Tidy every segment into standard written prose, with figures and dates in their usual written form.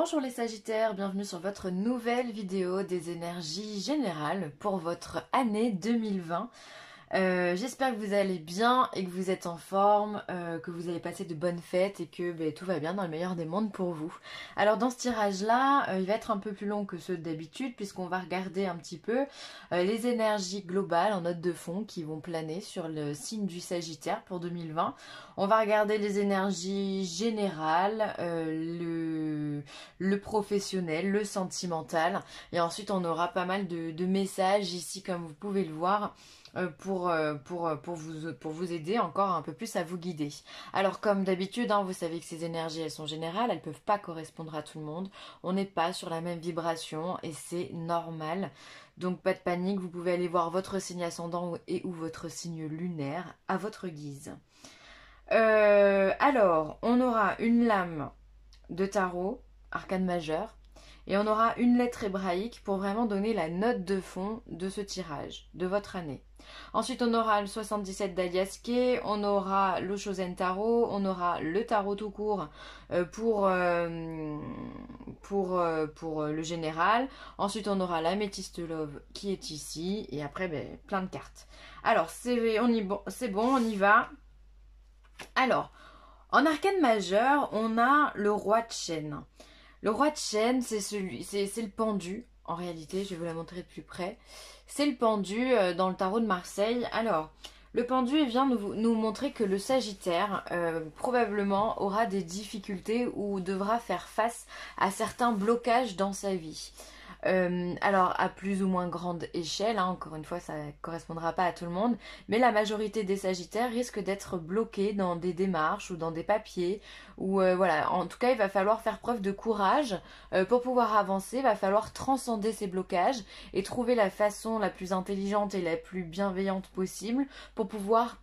Bonjour les Sagittaires, bienvenue sur votre nouvelle vidéo des énergies générales pour votre année 2020. J'espère que vous allez bien et que vous êtes en forme, que vous avez passé de bonnes fêtes et que tout va bien dans le meilleur des mondes pour vous. Alors dans ce tirage-là, il va être un peu plus long que ceux d'habitude puisqu'on va regarder un petit peu les énergies globales en note de fond qui vont planer sur le signe du Sagittaire pour 2020. On va regarder les énergies générales, le professionnel, le sentimental et ensuite on aura pas mal de messages ici comme vous pouvez le voir. Pour vous aider encore un peu plus à vous guider. Alors comme d'habitude, vous savez que ces énergies elles sont générales, elles ne peuvent pas correspondre à tout le monde. On n'est pas sur la même vibration et c'est normal. Donc pas de panique, vous pouvez aller voir votre signe ascendant et ou votre signe lunaire à votre guise. Alors, on aura une lame de tarot, arcane majeur. Et on aura une lettre hébraïque pour vraiment donner la note de fond de ce tirage, de votre année. Ensuite, on aura le 77 d'Aliaske, on aura le Shosen Tarot, on aura le tarot tout court pour le général. Ensuite, on aura l'améthyste love qui est ici. Et après, plein de cartes. Alors, c'est bon, on y va. Alors, en arcane majeur, on a le roi de chêne. Le roi de chêne, c'est le pendu, en réalité, je vais vous la montrer de plus près. C'est le pendu dans le tarot de Marseille. Alors, le pendu il vient nous montrer que le Sagittaire, probablement, aura des difficultés ou devra faire face à certains blocages dans sa vie. Alors à plus ou moins grande échelle, encore une fois ça ne correspondra pas à tout le monde, mais la majorité des Sagittaires risquent d'être bloqués dans des démarches ou dans des papiers, ou voilà, en tout cas il va falloir faire preuve de courage pour pouvoir avancer, il va falloir transcender ces blocages et trouver la façon la plus intelligente et la plus bienveillante possible pour pouvoir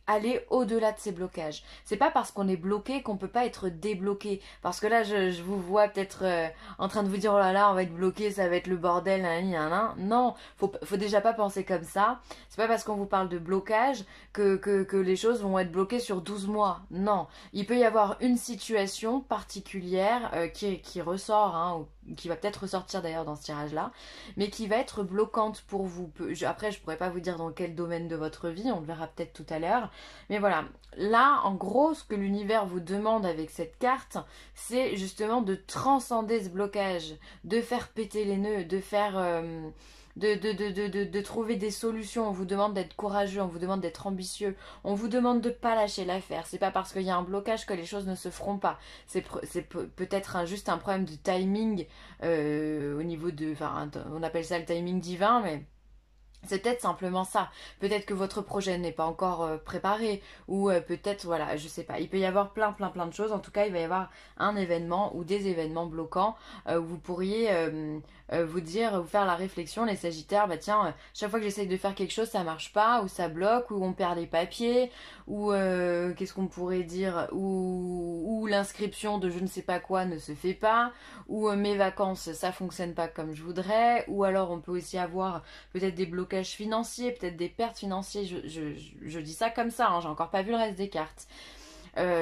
aller au-delà de ces blocages. C'est pas parce qu'on est bloqué qu'on peut pas être débloqué. Parce que là, je vous vois peut-être en train de vous dire, oh là là, on va être bloqué, ça va être le bordel, nan. Non, faut déjà pas penser comme ça. C'est pas parce qu'on vous parle de blocage que les choses vont être bloquées sur 12 mois. Non, il peut y avoir une situation particulière qui ressort, ou qui va peut-être ressortir d'ailleurs dans ce tirage-là, mais qui va être bloquante pour vous. Après, je pourrais pas vous dire dans quel domaine de votre vie, on le verra peut-être tout à l'heure. Mais voilà, là, en gros, ce que l'univers vous demande avec cette carte, c'est justement de transcender ce blocage, de faire péter les nœuds, de faire... de trouver des solutions. On vous demande d'être courageux, on vous demande d'être ambitieux, on vous demande de ne pas lâcher l'affaire. C'est pas parce qu'il y a un blocage que les choses ne se feront pas. C'est peut-être juste un problème de timing au niveau de... Enfin, on appelle ça le timing divin, mais... c'est peut-être simplement ça. Peut-être que votre projet n'est pas encore préparé. Ou peut-être, voilà, je sais pas. Il peut y avoir plein de choses. En tout cas, il va y avoir un événement ou des événements bloquants où vous pourriez vous faire la réflexion, les Sagittaires, tiens, chaque fois que j'essaye de faire quelque chose, ça marche pas, ou ça bloque, ou on perd les papiers, ou qu'est-ce qu'on pourrait dire, ou l'inscription de je ne sais pas quoi ne se fait pas, ou mes vacances, ça fonctionne pas comme je voudrais, ou alors on peut aussi avoir peut-être des blocages financiers, peut-être des pertes financières, je dis ça comme ça, j'ai encore pas vu le reste des cartes.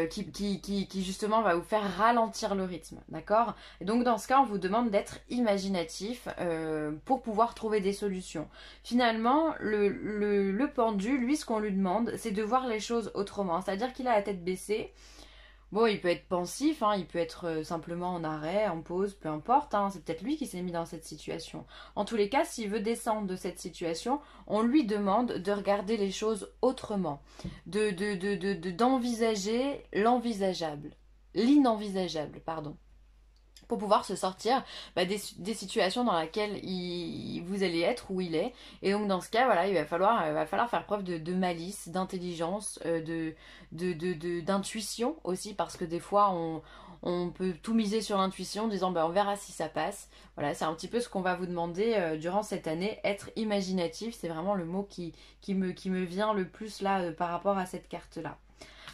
Qui justement va vous faire ralentir le rythme, d'accord? Et donc dans ce cas, on vous demande d'être imaginatif pour pouvoir trouver des solutions. Finalement, le pendu, lui, ce qu'on lui demande, c'est de voir les choses autrement. C'est-à-dire qu'il a la tête baissée. Bon, il peut être pensif, il peut être simplement en arrêt, en pause, peu importe. C'est peut-être lui qui s'est mis dans cette situation. En tous les cas, s'il veut descendre de cette situation, on lui demande de regarder les choses autrement, d'envisager l'envisageable, l'inenvisageable, pardon, pour pouvoir se sortir des situations dans lesquelles vous allez être où il est. Et donc dans ce cas, voilà, il va falloir faire preuve de malice, d'intelligence, d'intuition aussi, parce que des fois on peut tout miser sur l'intuition en disant on verra si ça passe. Voilà, c'est un petit peu ce qu'on va vous demander durant cette année. Être imaginatif, c'est vraiment le mot qui me vient le plus là par rapport à cette carte-là.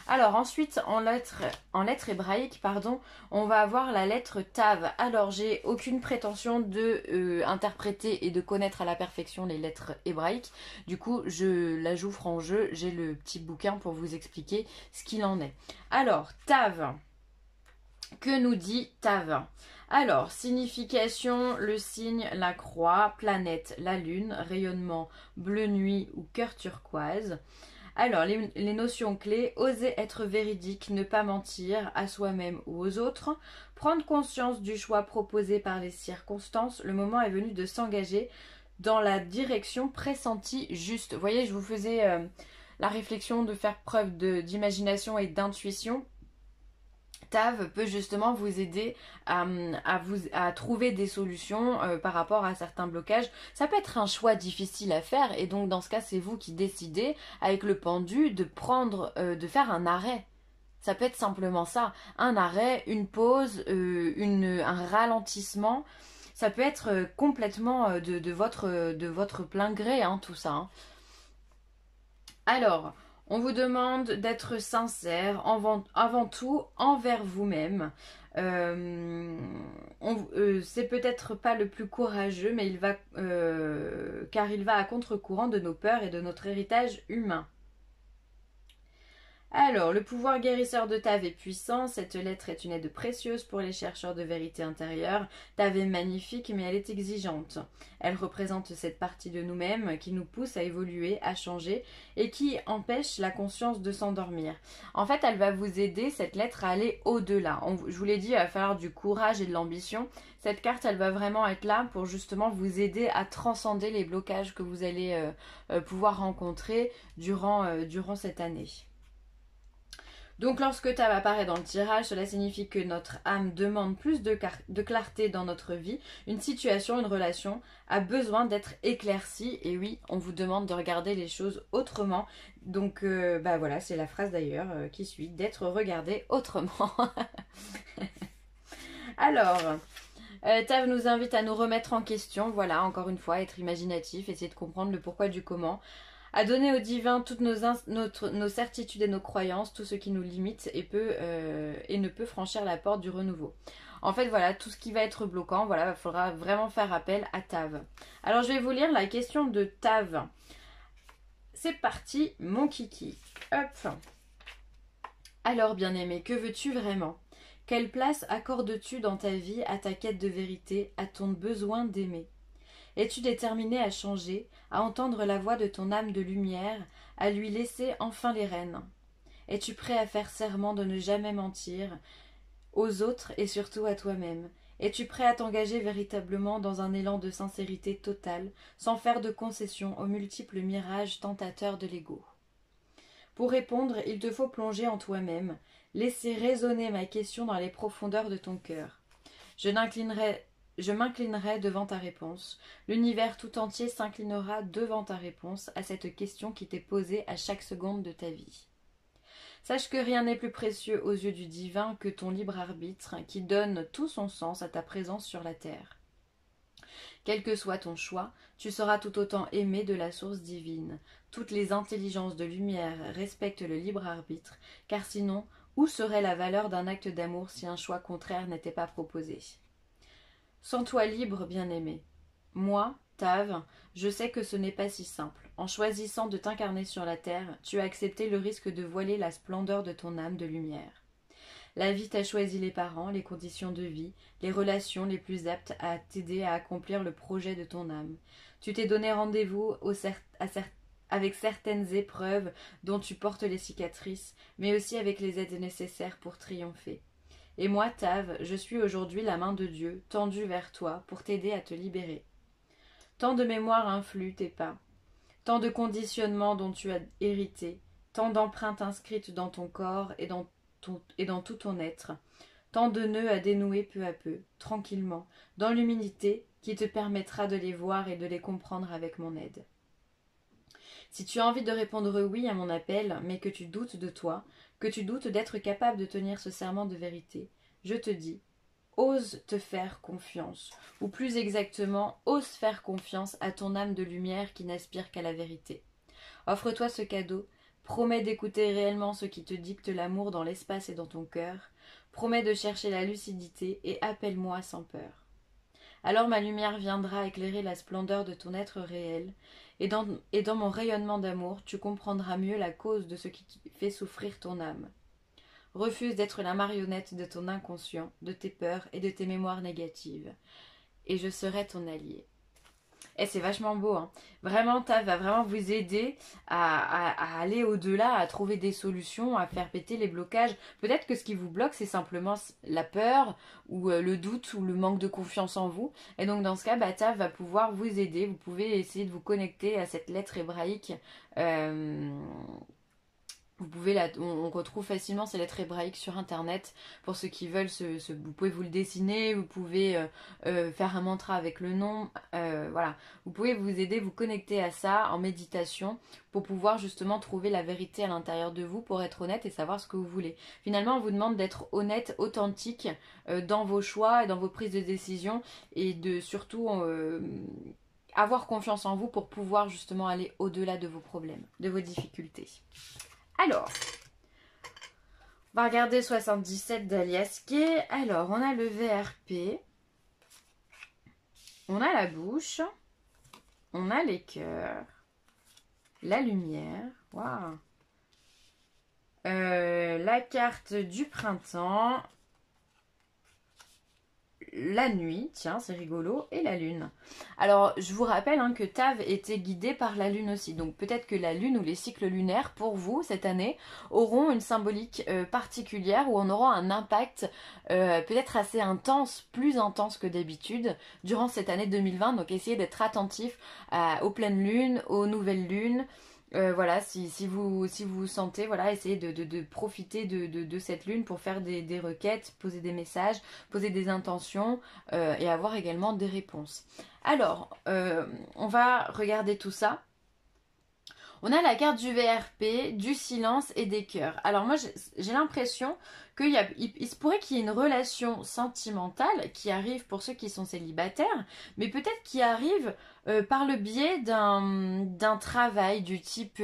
Alors ensuite, en lettres hébraïques, on va avoir la lettre Tav. Alors j'ai aucune prétention de interpréter et de connaître à la perfection les lettres hébraïques. Du coup, je la joue franc jeu. J'ai le petit bouquin pour vous expliquer ce qu'il en est. Alors, Tav. Que nous dit Tav? Alors, signification, le signe, la croix, planète, la lune, rayonnement, bleu nuit ou cœur turquoise. Alors, les notions clés, oser être véridique, ne pas mentir à soi-même ou aux autres, prendre conscience du choix proposé par les circonstances, le moment est venu de s'engager dans la direction pressentie juste. Vous voyez, je vous faisais la réflexion de faire preuve d'imagination et d'intuition. Tav peut justement vous aider à trouver des solutions par rapport à certains blocages. Ça peut être un choix difficile à faire et donc dans ce cas c'est vous qui décidez avec le pendu de faire un arrêt. Ça peut être simplement ça, un arrêt, une pause, un ralentissement. Ça peut être complètement de votre plein gré, hein, tout ça. Hein. Alors, on vous demande d'être sincère avant tout envers vous-même. C'est peut-être pas le plus courageux, mais car il va à contre-courant de nos peurs et de notre héritage humain. Alors, le pouvoir guérisseur de Tav est puissant. Cette lettre est une aide précieuse pour les chercheurs de vérité intérieure. Tav est magnifique, mais elle est exigeante. Elle représente cette partie de nous-mêmes qui nous pousse à évoluer, à changer et qui empêche la conscience de s'endormir. En fait, elle va vous aider, cette lettre, à aller au-delà. Je vous l'ai dit, il va falloir du courage et de l'ambition. Cette carte, elle va vraiment être là pour justement vous aider à transcender les blocages que vous allez pouvoir rencontrer durant cette année. Donc lorsque Tav apparaît dans le tirage, cela signifie que notre âme demande plus de clarté dans notre vie. Une situation, une relation a besoin d'être éclaircie. Et oui, on vous demande de regarder les choses autrement. Donc voilà, c'est la phrase d'ailleurs qui suit, d'être regardé autrement. Alors, Tav nous invite à nous remettre en question. Voilà, encore une fois, être imaginatif, essayer de comprendre le pourquoi du comment. À donner au divin toutes nos certitudes et nos croyances, tout ce qui nous limite et ne peut franchir la porte du renouveau. En fait, voilà, tout ce qui va être bloquant, voilà, il faudra vraiment faire appel à Tav. Alors, je vais vous lire la question de Tav. C'est parti, mon kiki. Hop. Alors, bien-aimé, que veux-tu vraiment? Quelle place accordes-tu dans ta vie à ta quête de vérité, à ton besoin d'aimer? Es-tu déterminé à changer, à entendre la voix de ton âme de lumière, à lui laisser enfin les rênes? Es-tu prêt à faire serment de ne jamais mentir aux autres et surtout à toi-même? Es-tu prêt à t'engager véritablement dans un élan de sincérité totale, sans faire de concessions aux multiples mirages tentateurs de l'ego? Pour répondre, il te faut plonger en toi-même, laisser résonner ma question dans les profondeurs de ton cœur. Je m'inclinerai devant ta réponse. L'univers tout entier s'inclinera devant ta réponse à cette question qui t'est posée à chaque seconde de ta vie. Sache que rien n'est plus précieux aux yeux du divin que ton libre arbitre qui donne tout son sens à ta présence sur la terre. Quel que soit ton choix, tu seras tout autant aimé de la source divine. Toutes les intelligences de lumière respectent le libre arbitre, car sinon, où serait la valeur d'un acte d'amour si un choix contraire n'était pas proposé? Sens-toi libre, bien-aimé. Moi, Tav, je sais que ce n'est pas si simple. En choisissant de t'incarner sur la terre, tu as accepté le risque de voiler la splendeur de ton âme de lumière. La vie t'a choisi les parents, les conditions de vie, les relations les plus aptes à t'aider à accomplir le projet de ton âme. Tu t'es donné rendez-vous avec certaines épreuves dont tu portes les cicatrices, mais aussi avec les aides nécessaires pour triompher. Et moi, Tav, je suis aujourd'hui la main de Dieu, tendue vers toi, pour t'aider à te libérer. Tant de mémoires influent tes pas, tant de conditionnements dont tu as hérité, tant d'empreintes inscrites dans ton corps et dans tout ton être, tant de nœuds à dénouer peu à peu, tranquillement, dans l'humilité qui te permettra de les voir et de les comprendre avec mon aide. Si tu as envie de répondre oui à mon appel, mais que tu doutes de toi, que tu doutes d'être capable de tenir ce serment de vérité, je te dis, ose te faire confiance, ou plus exactement, ose faire confiance à ton âme de lumière qui n'aspire qu'à la vérité. Offre-toi ce cadeau, promets d'écouter réellement ce qui te dicte l'amour dans l'espace et dans ton cœur, promets de chercher la lucidité et appelle-moi sans peur. Alors ma lumière viendra éclairer la splendeur de ton être réel, et dans mon rayonnement d'amour, tu comprendras mieux la cause de ce qui fait souffrir ton âme. refuse d'être la marionnette de ton inconscient, de tes peurs et de tes mémoires négatives. Et je serai ton allié. Et c'est vachement beau, hein. Vraiment, Tav va vraiment vous aider à aller au-delà, à trouver des solutions, à faire péter les blocages. Peut-être que ce qui vous bloque, c'est simplement la peur ou le doute ou le manque de confiance en vous. Et donc dans ce cas, Tav va pouvoir vous aider. Vous pouvez essayer de vous connecter à cette lettre hébraïque. Vous pouvez on retrouve facilement ces lettres hébraïques sur internet pour ceux qui veulent. Vous pouvez vous le dessiner, vous pouvez faire un mantra avec le nom. Voilà, vous pouvez vous aider, vous connecter à ça en méditation pour pouvoir justement trouver la vérité à l'intérieur de vous, pour être honnête et savoir ce que vous voulez. Finalement, on vous demande d'être honnête, authentique dans vos choix et dans vos prises de décision, et de surtout avoir confiance en vous pour pouvoir justement aller au-delà de vos problèmes, de vos difficultés. Alors, on va regarder 77 d'Alias Kay. Alors, on a le VRP, on a la bouche, on a les cœurs, la lumière, waouh, la carte du printemps, la nuit, tiens, c'est rigolo, et la lune. Alors, je vous rappelle que Tav était guidé par la lune aussi. Donc, peut-être que la lune ou les cycles lunaires, pour vous, cette année, auront une symbolique particulière, où on aura un impact peut-être assez intense, plus intense que d'habitude, durant cette année 2020. Donc, essayez d'être attentif aux pleines lunes, aux nouvelles lunes. Voilà, si vous sentez, voilà, essayez de profiter de cette lune pour faire des requêtes, poser des messages, poser des intentions et avoir également des réponses. Alors, on va regarder tout ça. On a la carte du VRP, du silence et des cœurs. Alors moi, j'ai l'impression qu'il se pourrait qu'il y ait une relation sentimentale qui arrive pour ceux qui sont célibataires, mais peut-être qui arrive par le biais d'un travail du type...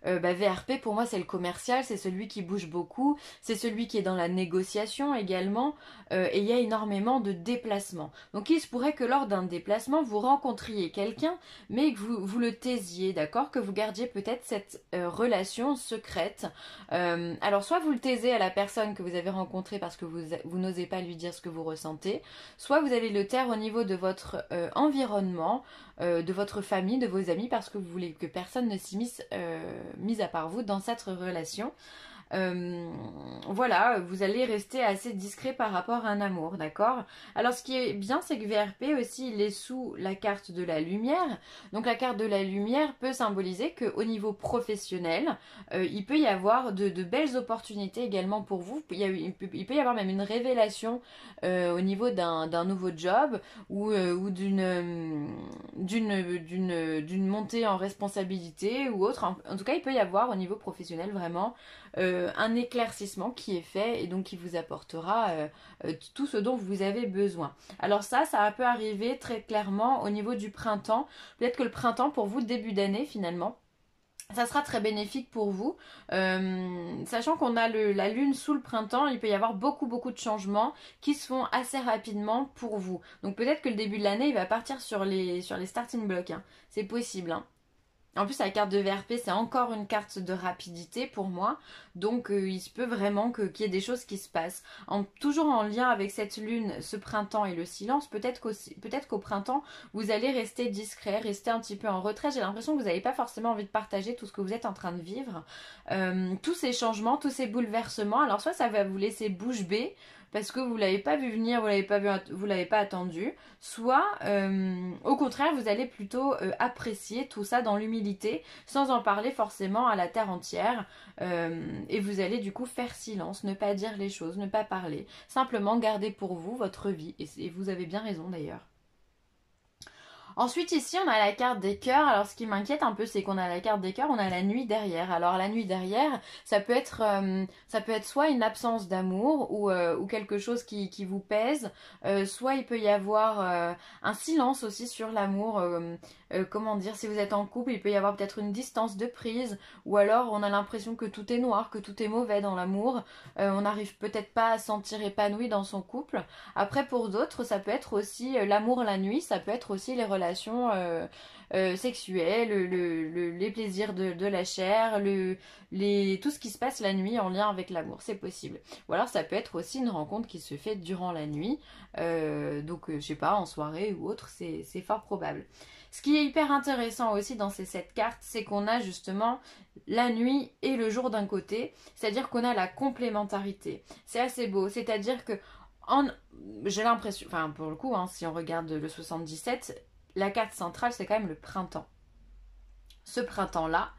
VRP, pour moi, c'est le commercial, c'est celui qui bouge beaucoup, c'est celui qui est dans la négociation également, et il y a énormément de déplacements. Donc il se pourrait que lors d'un déplacement, vous rencontriez quelqu'un, mais que vous le taisiez, d'accord, que vous gardiez peut-être cette relation secrète. Alors soit vous le taisez à la personne que vous avez rencontrée parce que vous n'osez pas lui dire ce que vous ressentez, soit vous allez le taire au niveau de votre environnement, de votre famille, de vos amis, parce que vous voulez que personne ne s'immisce, mis à part vous, dans cette relation. Voilà, vous allez rester assez discret par rapport à un amour, d'accord? Alors ce qui est bien, c'est que VRP aussi, il est sous la carte de la lumière. Donc la carte de la lumière peut symboliser qu'au niveau professionnel, il peut y avoir de belles opportunités également pour vous. Il peut y avoir même une révélation au niveau d'un nouveau job ou d'une montée en responsabilité ou autre. En tout cas, il peut y avoir au niveau professionnel vraiment un éclaircissement qui est fait et donc qui vous apportera tout ce dont vous avez besoin. Alors ça peut arriver très clairement au niveau du printemps. Peut-être que le printemps pour vous, début d'année finalement, ça sera très bénéfique pour vous. Sachant qu'on a la lune sous le printemps, il peut y avoir beaucoup de changements qui se font assez rapidement pour vous. Donc peut-être que le début de l'année, il va partir sur les starting blocks. Hein. C'est possible. Hein. En plus, la carte de VRP, c'est encore une carte de rapidité pour moi. Donc, il se peut vraiment qu'il y ait des choses qui se passent. Toujours en lien avec cette lune, ce printemps et le silence, peut-être qu'au printemps, vous allez rester discret, rester un petit peu en retrait. J'ai l'impression que vous n'avez pas forcément envie de partager tout ce que vous êtes en train de vivre. Tous ces changements, tous ces bouleversements. Alors, soit ça va vous laisser bouche bée, parce que vous ne l'avez pas vu venir, vous l'avez pas attendu, soit au contraire vous allez plutôt apprécier tout ça dans l'humilité, sans en parler forcément à la terre entière, et vous allez du coup faire silence, ne pas dire les choses, ne pas parler, simplement garder pour vous votre vie, et vous avez bien raison d'ailleurs. Ensuite ici on a la carte des cœurs. Alors ce qui m'inquiète un peu, c'est qu'on a la carte des cœurs, on a la nuit derrière. Alors la nuit derrière, ça peut être soit une absence d'amour ou quelque chose qui vous pèse, soit il peut y avoir un silence aussi sur l'amour. Comment dire, si vous êtes en couple, il peut y avoir peut-être une distance de prise, ou alors on a l'impression que tout est noir, que tout est mauvais dans l'amour. On n'arrive peut-être pas à se sentir épanoui dans son couple. Après pour d'autres, ça peut être aussi l'amour la nuit, ça peut être aussi les relations sexuelle, les plaisirs de la chair, tout ce qui se passe la nuit en lien avec l'amour, c'est possible. Ou alors ça peut être aussi une rencontre qui se fait durant la nuit, je sais pas, en soirée ou autre, c'est fort probable. Ce qui est hyper intéressant aussi dans ces 7 cartes, c'est qu'on a justement la nuit et le jour d'un côté, c'est-à-dire qu'on a la complémentarité. C'est assez beau, c'est-à-dire que j'ai l'impression, enfin pour le coup, hein, si on regarde le 77, la carte centrale c'est quand même le printemps. Ce printemps-là,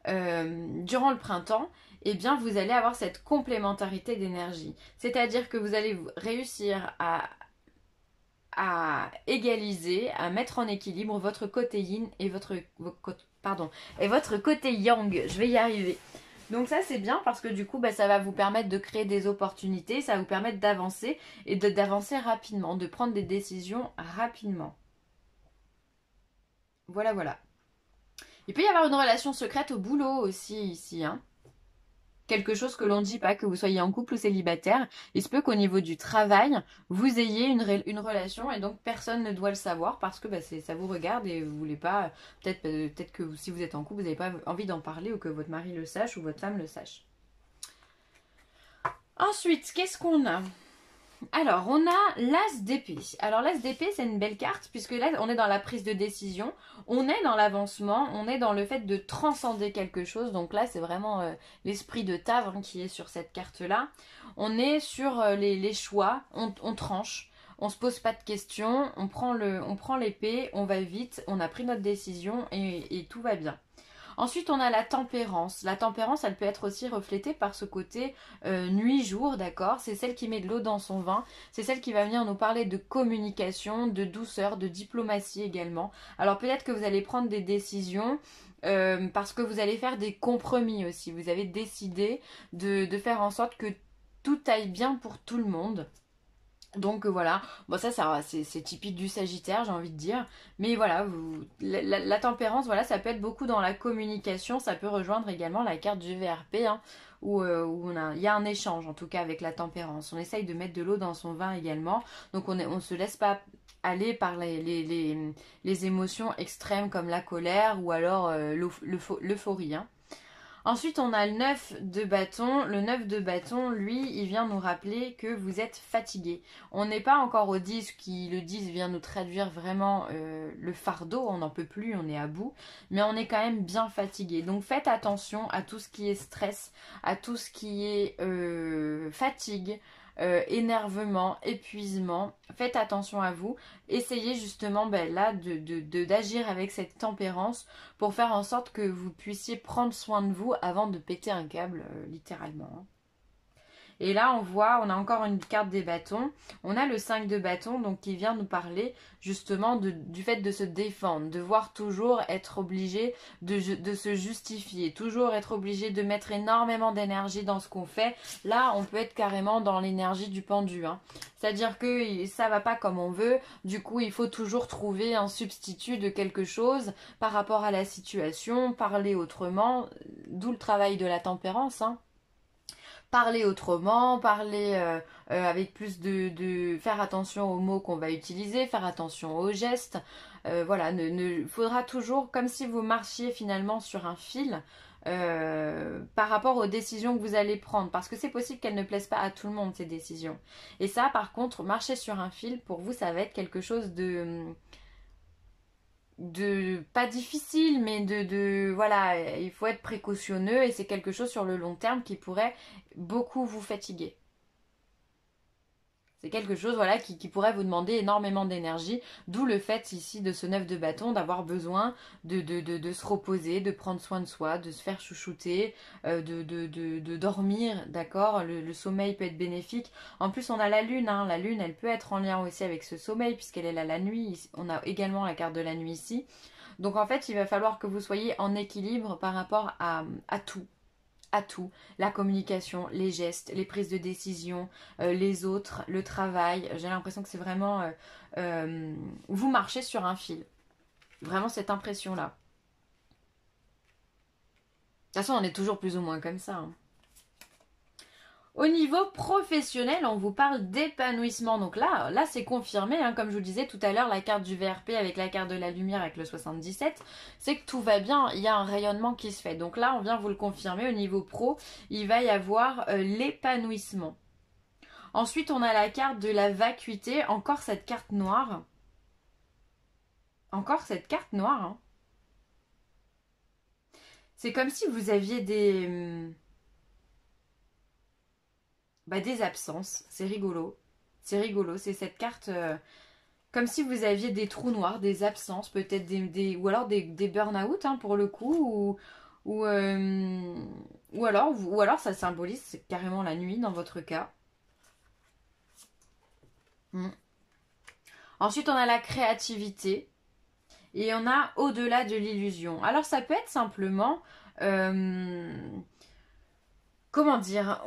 durant le printemps, eh bien vous allez avoir cette complémentarité d'énergie. C'est-à-dire que vous allez réussir à égaliser, à mettre en équilibre votre côté yin et votre côté yang. Je vais y arriver. Donc ça c'est bien parce que du coup ça va vous permettre de créer des opportunités, ça va vous permettre d'avancer et d'avancer rapidement, de prendre des décisions rapidement. Voilà, voilà. Il peut y avoir une relation secrète au boulot aussi ici, hein. Quelque chose que l'on ne dit pas, que vous soyez en couple ou célibataire. Il se peut qu'au niveau du travail, vous ayez une relation et donc personne ne doit le savoir parce que ça vous regarde et vous voulez pas. Peut-être que si vous êtes en couple, vous n'avez pas envie d'en parler ou que votre mari le sache ou votre femme le sache. Ensuite, qu'est-ce qu'on a ? Alors, on a l'As d'épée. Alors, l'As d'épée, c'est une belle carte, puisque là, on est dans la prise de décision, on est dans l'avancement, on est dans le fait de transcender quelque chose. Donc là, c'est vraiment l'esprit de Tavre qui est sur cette carte-là. On est sur les choix, on tranche, on se pose pas de questions, on prend l'épée, on va vite, on a pris notre décision et tout va bien. Ensuite, on a la tempérance. La tempérance, elle peut être aussi reflétée par ce côté nuit-jour, d'accord ? C'est celle qui met de l'eau dans son vin. C'est celle qui va venir nous parler de communication, de douceur, de diplomatie également. Alors peut-être que vous allez prendre des décisions parce que vous allez faire des compromis aussi. Vous avez décidé de faire en sorte que tout aille bien pour tout le monde. Donc voilà, bon ça c'est typique du Sagittaire, j'ai envie de dire. Mais voilà, la tempérance, voilà, ça peut être beaucoup dans la communication. Ça peut rejoindre également la carte du VRP, hein, où il y a un échange en tout cas avec la tempérance. On essaye de mettre de l'eau dans son vin également. Donc on se laisse pas aller par les émotions extrêmes comme la colère ou alors l'euphorie, hein. Ensuite, on a le 9 de bâton. Le 9 de bâton, lui, il vient nous rappeler que vous êtes fatigué. On n'est pas encore au 10, le 10 vient nous traduire vraiment le fardeau. On n'en peut plus, on est à bout. Mais on est quand même bien fatigué. Donc faites attention à tout ce qui est stress, à tout ce qui est fatigue. Énervement, épuisement, faites attention à vous, essayez justement là d'agir avec cette tempérance pour faire en sorte que vous puissiez prendre soin de vous avant de péter un câble, littéralement, hein. Et là, on a encore une carte des bâtons. On a le 5 de bâtons, donc qui vient nous parler justement du fait de se défendre, de voir toujours être obligé de se justifier, toujours être obligé de mettre énormément d'énergie dans ce qu'on fait. Là, on peut être carrément dans l'énergie du pendu, hein. C'est-à-dire que ça va pas comme on veut, du coup, il faut toujours trouver un substitut de quelque chose par rapport à la situation, parler autrement, d'où le travail de la tempérance, hein. Parler autrement, parler avec plus faire attention aux mots qu'on va utiliser, faire attention aux gestes. Voilà, faudra toujours, comme si vous marchiez finalement sur un fil par rapport aux décisions que vous allez prendre. Parce que c'est possible qu'elles ne plaisent pas à tout le monde, ces décisions. Et ça, par contre, marcher sur un fil, pour vous, ça va être quelque chose de pas difficile, mais voilà, il faut être précautionneux et c'est quelque chose sur le long terme qui pourrait beaucoup vous fatiguer. C'est quelque chose, voilà, qui pourrait vous demander énormément d'énergie, d'où le fait ici de ce 9 de bâton d'avoir besoin de se reposer, de prendre soin de soi, de se faire chouchouter, de dormir, d'accord. Le sommeil peut être bénéfique. En plus, on a la lune, hein. La lune, elle peut être en lien aussi avec ce sommeil puisqu'elle est là la nuit. On a également la carte de la nuit ici. Donc en fait, il va falloir que vous soyez en équilibre par rapport à tout. À tout, la communication, les gestes, les prises de décision, les autres, le travail. J'ai l'impression que c'est vraiment vous marchez sur un fil. Vraiment cette impression-là. De toute façon, on est toujours plus ou moins comme ça, hein. Au niveau professionnel, on vous parle d'épanouissement. Donc là c'est confirmé, hein, comme je vous le disais tout à l'heure, la carte du VRP avec la carte de la lumière avec le 77, c'est que tout va bien, il y a un rayonnement qui se fait. Donc là, on vient vous le confirmer, au niveau pro, il va y avoir l'épanouissement. Ensuite, on a la carte de la vacuité, encore cette carte noire. Encore cette carte noire. Hein. C'est comme si vous aviez des absences. C'est rigolo. C'est rigolo. C'est cette carte comme si vous aviez des trous noirs, des absences, peut-être ou alors des burn-out hein, pour le coup, ou, ou alors ça symbolise carrément la nuit dans votre cas. Ensuite, on a la créativité. Et on a au-delà de l'illusion. Alors ça peut être simplement... comment dire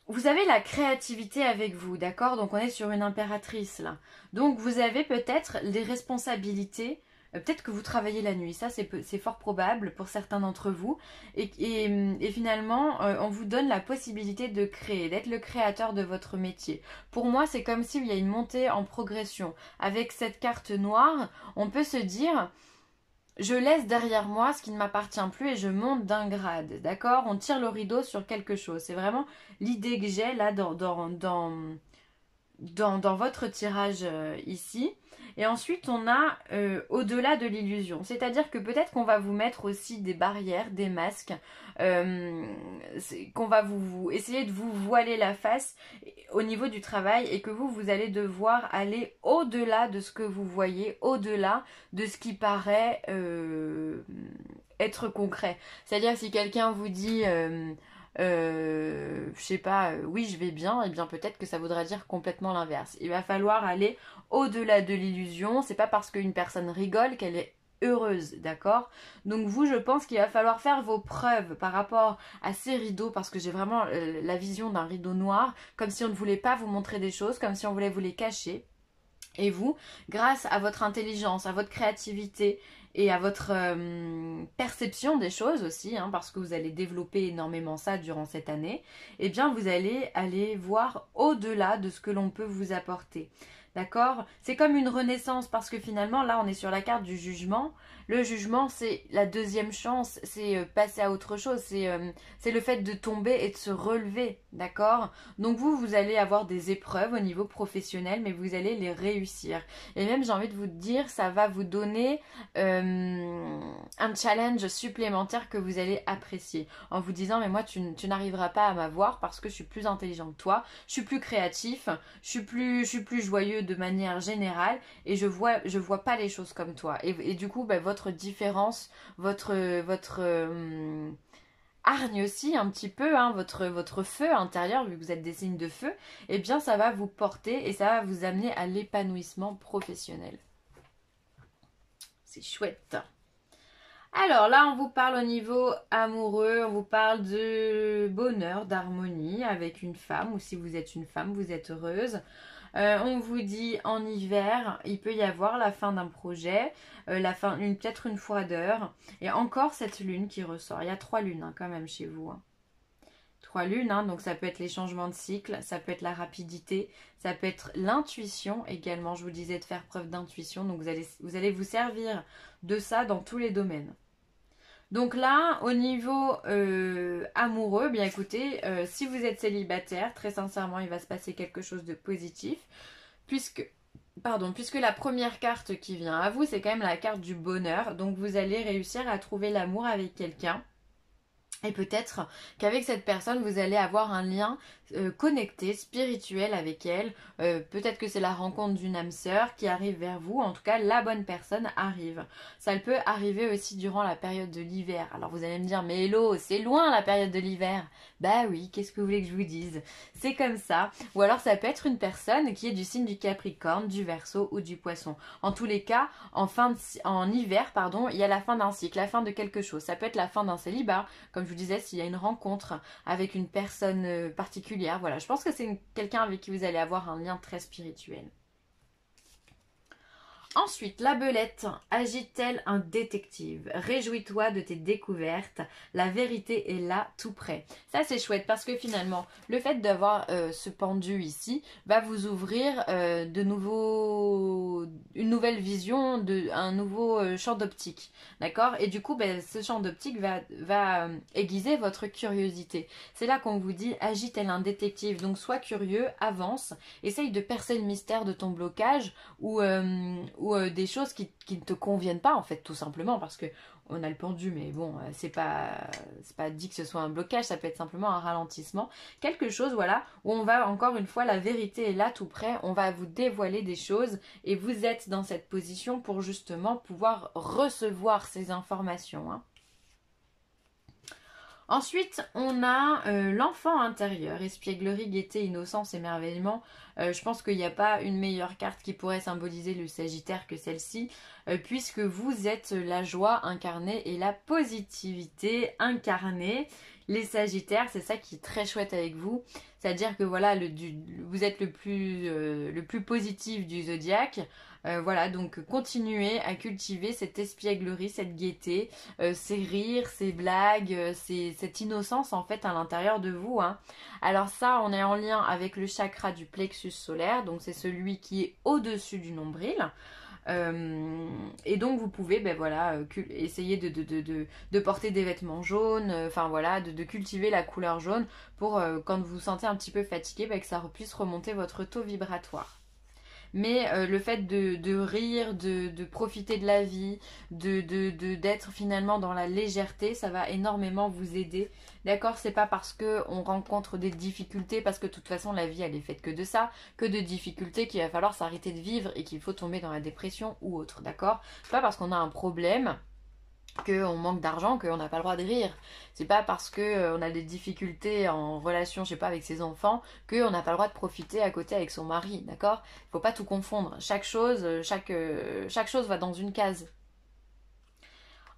vous avez la créativité avec vous, d'accord? Donc on est sur une impératrice là. Donc vous avez peut-être des responsabilités. Peut-être que vous travaillez la nuit, ça c'est fort probable pour certains d'entre vous. Et finalement, on vous donne la possibilité de créer, d'être le créateur de votre métier. Pour moi, c'est comme s'il y a une montée en progression. Avec cette carte noire, on peut se dire... Je laisse derrière moi ce qui ne m'appartient plus et je monte d'un grade, d'accord? On tire le rideau sur quelque chose. C'est vraiment l'idée que j'ai là dans votre tirage ici. Et ensuite, on a au-delà de l'illusion. C'est-à-dire que peut-être qu'on va vous mettre aussi des barrières, des masques, qu'on va essayer de vous voiler la face au niveau du travail et que vous allez devoir aller au-delà de ce que vous voyez, au-delà de ce qui paraît être concret. C'est-à-dire si quelqu'un vous dit... je sais pas, oui je vais bien, et bien peut-être que ça voudrait dire complètement l'inverse. Il va falloir aller au-delà de l'illusion, c'est pas parce qu'une personne rigole qu'elle est heureuse, d'accord? Donc vous, je pense qu'il va falloir faire vos preuves par rapport à ces rideaux, parce que j'ai vraiment la vision d'un rideau noir, comme si on ne voulait pas vous montrer des choses, comme si on voulait vous les cacher. Et vous, grâce à votre intelligence, à votre créativité et à votre perception des choses aussi, hein, parce que vous allez développer énormément ça durant cette année, eh bien vous allez aller voir au-delà de ce que l'on peut vous apporter. D'accord? C'est comme une renaissance parce que finalement, là, on est sur la carte du jugement. Le jugement, c'est la deuxième chance, c'est passer à autre chose, c'est le fait de tomber et de se relever, d'accord? Donc vous allez avoir des épreuves au niveau professionnel, mais vous allez les réussir. Et même, j'ai envie de vous dire, ça va vous donner un challenge supplémentaire que vous allez apprécier. En vous disant, mais moi, tu n'arriveras pas à m'avoir parce que je suis plus intelligent que toi, je suis plus créatif, je suis plus joyeux de manière générale et je vois pas les choses comme toi. Et du coup, votre différence, votre hargne aussi un petit peu, hein, votre feu intérieur, vu que vous êtes des signes de feu, eh bien ça va vous porter et ça va vous amener à l'épanouissement professionnel. C'est chouette. Alors là, on vous parle au niveau amoureux, on vous parle de bonheur, d'harmonie avec une femme, ou si vous êtes une femme, vous êtes heureuse. On vous dit en hiver, il peut y avoir la fin d'un projet, peut-être une froideur, et encore cette lune qui ressort. Il y a 3 lunes hein, quand même chez vous. Hein. 3 lunes, hein, donc ça peut être les changements de cycle, ça peut être la rapidité, ça peut être l'intuition également. Je vous disais de faire preuve d'intuition, donc vous allez vous servir de ça dans tous les domaines. Donc là, au niveau amoureux, bien écoutez, si vous êtes célibataire, très sincèrement, il va se passer quelque chose de positif. Puisque la première carte qui vient à vous, c'est quand même la carte du bonheur. Donc vous allez réussir à trouver l'amour avec quelqu'un. Et peut-être qu'avec cette personne, vous allez avoir un lien connecté, spirituel avec elle. Peut-être que c'est la rencontre d'une âme sœur qui arrive vers vous. En tout cas, la bonne personne arrive. Ça peut arriver aussi durant la période de l'hiver. Alors vous allez me dire, mais hello, c'est loin la période de l'hiver. Bah oui, qu'est-ce que vous voulez que je vous dise? C'est comme ça. Ou alors ça peut être une personne qui est du signe du Capricorne, du Verseau ou du Poisson. En tous les cas, en hiver, il y a la fin d'un cycle, la fin de quelque chose. Ça peut être la fin d'un célibat, comme je vous disais, s'il y a une rencontre avec une personne particulière. Voilà, je pense que c'est quelqu'un avec qui vous allez avoir un lien très spirituel. Ensuite, la belette agite-t-elle un détective? Réjouis-toi de tes découvertes, la vérité est là tout près. Ça c'est chouette parce que finalement, le fait d'avoir ce pendu ici va vous ouvrir une nouvelle vision, un nouveau champ d'optique. D'accord? Et du coup, ben, ce champ d'optique va aiguiser votre curiosité. C'est là qu'on vous dit, agite-t-elle un détective? Donc sois curieux, avance, essaye de percer le mystère de ton blocage ou des choses qui ne te conviennent pas en fait tout simplement parce que on a le pendu mais bon c'est pas dit que ce soit un blocage, ça peut être simplement un ralentissement, quelque chose voilà où on va encore une fois, la vérité est là tout près, on va vous dévoiler des choses et vous êtes dans cette position pour justement pouvoir recevoir ces informations, hein. Ensuite, on a l'enfant intérieur, espièglerie, gaieté, innocence, émerveillement. Je pense qu'il n'y a pas une meilleure carte qui pourrait symboliser le Sagittaire que celle-ci, puisque vous êtes la joie incarnée et la positivité incarnée. Les Sagittaires, c'est ça qui est très chouette avec vous. C'est-à-dire que voilà, vous êtes le plus positif du zodiaque. Voilà, donc continuez à cultiver cette espièglerie, cette gaieté, ces rires, ces blagues, cette innocence en fait à l'intérieur de vous, hein. Alors ça, on est en lien avec le chakra du plexus solaire, donc c'est celui qui est au-dessus du nombril. Et donc vous pouvez ben voilà, essayer de porter des vêtements jaunes, enfin voilà, de cultiver la couleur jaune pour quand vous vous sentez un petit peu fatigué, ben, que ça puisse remonter votre taux vibratoire. Mais le fait de rire, de profiter de la vie, d'être finalement dans la légèreté, ça va énormément vous aider. D'accord? C'est pas parce qu'on rencontre des difficultés, parce que de toute façon la vie elle est faite que de ça, que de difficultés qu'il va falloir s'arrêter de vivre et qu'il faut tomber dans la dépression ou autre. D'accord? C'est pas parce qu'on a un problème qu'on manque d'argent, qu'on n'a pas le droit de rire. C'est pas parce qu'on a des difficultés en relation, je sais pas, avec ses enfants, qu'on n'a pas le droit de profiter à côté avec son mari, d'accord? Faut pas tout confondre. Chaque chose va dans une case.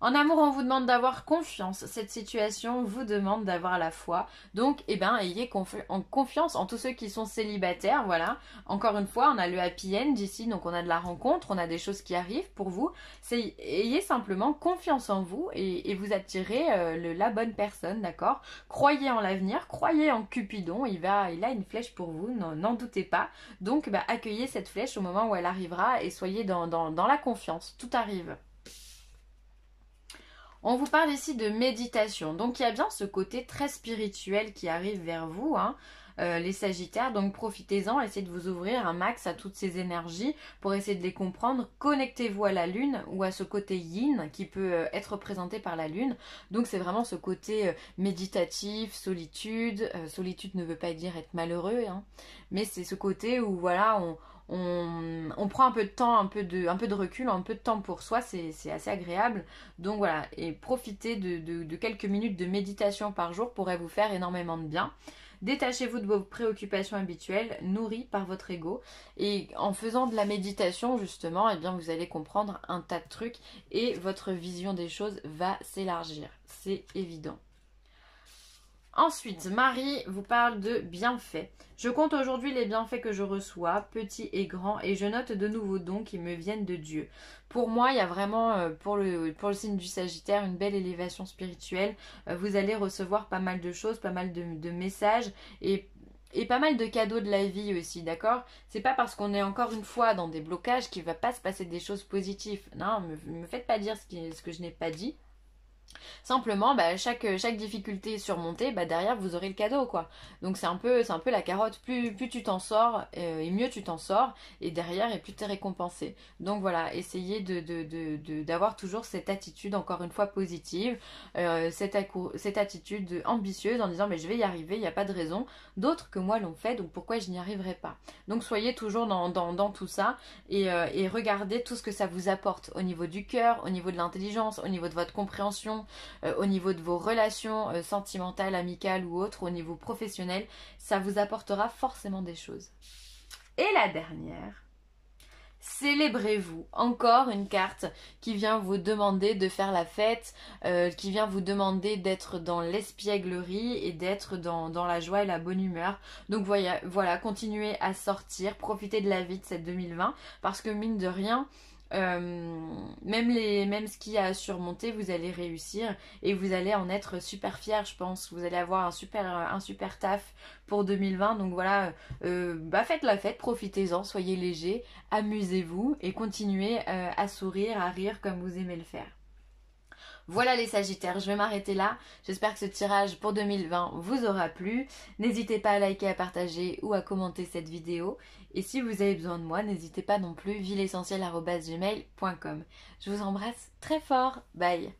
En amour, on vous demande d'avoir confiance. Cette situation vous demande d'avoir la foi. Donc, eh ben, ayez confiance en tous ceux qui sont célibataires. Voilà. Encore une fois, on a le happy end ici. Donc, on a de la rencontre. On a des choses qui arrivent pour vous. Ayez simplement confiance en vous et vous attirez la bonne personne. D'accord? Croyez en l'avenir. Croyez en Cupidon. Il a une flèche pour vous. N'en doutez pas. Donc, bah, accueillez cette flèche au moment où elle arrivera et soyez dans la confiance. Tout arrive. On vous parle ici de méditation, donc il y a bien ce côté très spirituel qui arrive vers vous, hein, les Sagittaires, donc profitez-en, essayez de vous ouvrir un max à toutes ces énergies pour essayer de les comprendre. Connectez-vous à la lune ou à ce côté yin qui peut être représenté par la lune, donc c'est vraiment ce côté méditatif, solitude. Solitude ne veut pas dire être malheureux, hein, mais c'est ce côté où voilà, on prend un peu de temps, un peu de recul, un peu de temps pour soi, c'est assez agréable. Donc voilà, et profitez de quelques minutes de méditation par jour pourrait vous faire énormément de bien. Détachez-vous de vos préoccupations habituelles, nourries par votre ego. Et en faisant de la méditation, justement, eh bien, vous allez comprendre un tas de trucs et votre vision des choses va s'élargir. C'est évident. Ensuite, Marie vous parle de bienfaits. Je compte aujourd'hui les bienfaits que je reçois, petits et grands, et je note de nouveaux dons qui me viennent de Dieu. Pour moi, il y a vraiment, pour le signe du Sagittaire, une belle élévation spirituelle. Vous allez recevoir pas mal de choses, pas mal de messages et pas mal de cadeaux de la vie aussi, d'accord? C'est pas parce qu'on est encore une fois dans des blocages qu'il va pas se passer des choses positives. Non, me faites pas dire ce que je n'ai pas dit. Simplement, bah, chaque difficulté surmontée, bah, derrière vous aurez le cadeau, quoi. Donc c'est un peu la carotte. Plus tu t'en sors, et mieux tu t'en sors, et derrière, et plus tu es récompensé. Donc voilà, essayez d'avoir toujours cette attitude, encore une fois, positive, cette attitude ambitieuse en disant, mais je vais y arriver, il n'y a pas de raison. D'autres que moi l'ont fait, donc pourquoi je n'y arriverai pas? Donc soyez toujours dans tout ça, et regardez tout ce que ça vous apporte au niveau du cœur, au niveau de l'intelligence, au niveau de votre compréhension, au niveau de vos relations sentimentales, amicales ou autres, au niveau professionnel, ça vous apportera forcément des choses. Et la dernière, célébrez-vous. Encore une carte qui vient vous demander de faire la fête, qui vient vous demander d'être dans l'espièglerie et d'être dans la joie et la bonne humeur. Donc voilà, continuez à sortir, profitez de la vie de cette 2020 parce que mine de rien, Même ce qu'il y a à surmonter, vous allez réussir et vous allez en être super fiers, je pense. Vous allez avoir un super taf pour 2020. Donc voilà, faites la fête, profitez-en, soyez légers, amusez-vous et continuez à sourire, à rire comme vous aimez le faire. Voilà les Sagittaires, je vais m'arrêter là. J'espère que ce tirage pour 2020 vous aura plu. N'hésitez pas à liker, à partager ou à commenter cette vidéo. Et si vous avez besoin de moi, n'hésitez pas non plus, vileessentielle@gmail.com. Je vous embrasse très fort. Bye.